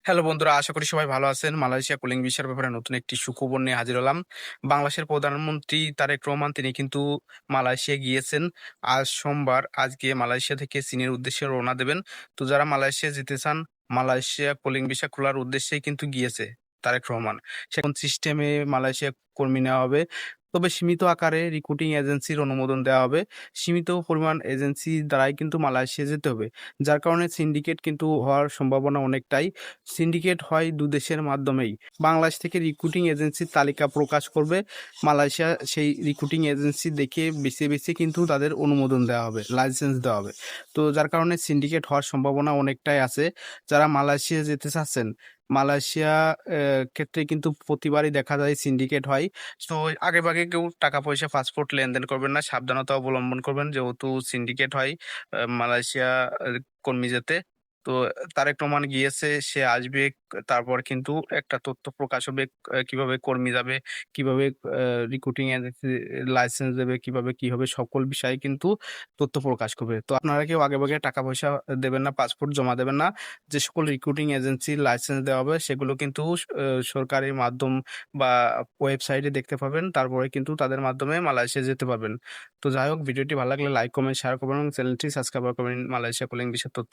Hello বন্ধুরা, আশা করি সবাই ভালো আছেন। মালয়েশিয়া কুলিং ভিসার ব্যাপারে নতুন একটি সুখবর নিয়ে হাজির হলাম। বাংলাদেশের প্রধানমন্ত্রী তারেক রহমান তিনি কিন্তু মালয়েশিয়া গিয়েছেন। আজ সোমবার, আজকে মালয়েশিয়া থেকে চীনের উদ্দেশ্যে রওনা দেবেন। তো যারা মালয়েশিয়া যেতে চান, মালয়েশিয়া কুলিং ভিসা খোলার উদ্দেশ্যেই কিন্তু গিয়েছে তারেক রহমান। সেখন সিস্টেমে মালয়েশিয়া কর্মী নেওয়া হবে। তবে সীমিত আকারে রিক্রুটিং এজেন্সির অনুমোদন দেওয়া হবে। সীমিত পরিমাণ এজেন্সি দ্বারাই কিন্তু মালয়েশিয়া যেতে হবে। যার কারণে সিন্ডিকেট কিন্তু হওয়ার সম্ভাবনা অনেকটাই। সিন্ডিকেট হয় দেশের মাধ্যমেই। বাংলাদেশ থেকে রিক্রুটিং এজেন্সির তালিকা প্রকাশ করবে। মালয়েশিয়া সেই রিক্রুটিং এজেন্সি দেখে বেছে কিন্তু তাদের অনুমোদন দেওয়া হবে, লাইসেন্স দেওয়া হবে। তো যার কারণে সিন্ডিকেট হওয়ার সম্ভাবনা অনেকটাই আছে। যারা মালয়েশিয়া যেতে চাচ্ছেন, মালয়েশিয়া ক্ষেত্রে কিন্তু প্রতিবারই দেখা যায় সিন্ডিকেট হয়। তো আগেভাগে কেউ টাকা পয়সা পাসপোর্ট লেনদেন করবেন না, সাবধানতা অবলম্বন করবেন যেহেতু সিন্ডিকেট হয় মালয়েশিয়া কর্মী যেতে। তো তারেক রহমান গিয়েছে, সে আসবে। তারপর কিন্তু একটা তথ্য প্রকাশ হবে কিভাবে কর্মী যাবে, কিভাবে রিক্রুটিং এজেন্সি লাইসেন্স দেবে, কিভাবে কি হবে সকল বিষয়ে কিন্তু তথ্য প্রকাশ করবে। তো আপনারা কেউ আগেভাগে টাকা পয়সা দেবেন না, পাসপোর্ট জমা দেবেন না। যে সকল রিক্রুটিং এজেন্সির লাইসেন্স দেওয়া হবে সেগুলো কিন্তু সরকারি মাধ্যম বা ওয়েবসাইটে দেখতে পাবেন। তারপরে কিন্তু তাদের মাধ্যমে মালয়েশিয়া যেতে পারবেন। তো যাই হোক, ভিডিওটি ভালো লাগলে লাইক, কমেন্ট, শেয়ার করবেন এবং চ্যানেলটি সাবস্ক্রাইব করবেন মালয়েশিয়া কলিং বিষয়ে তথ্য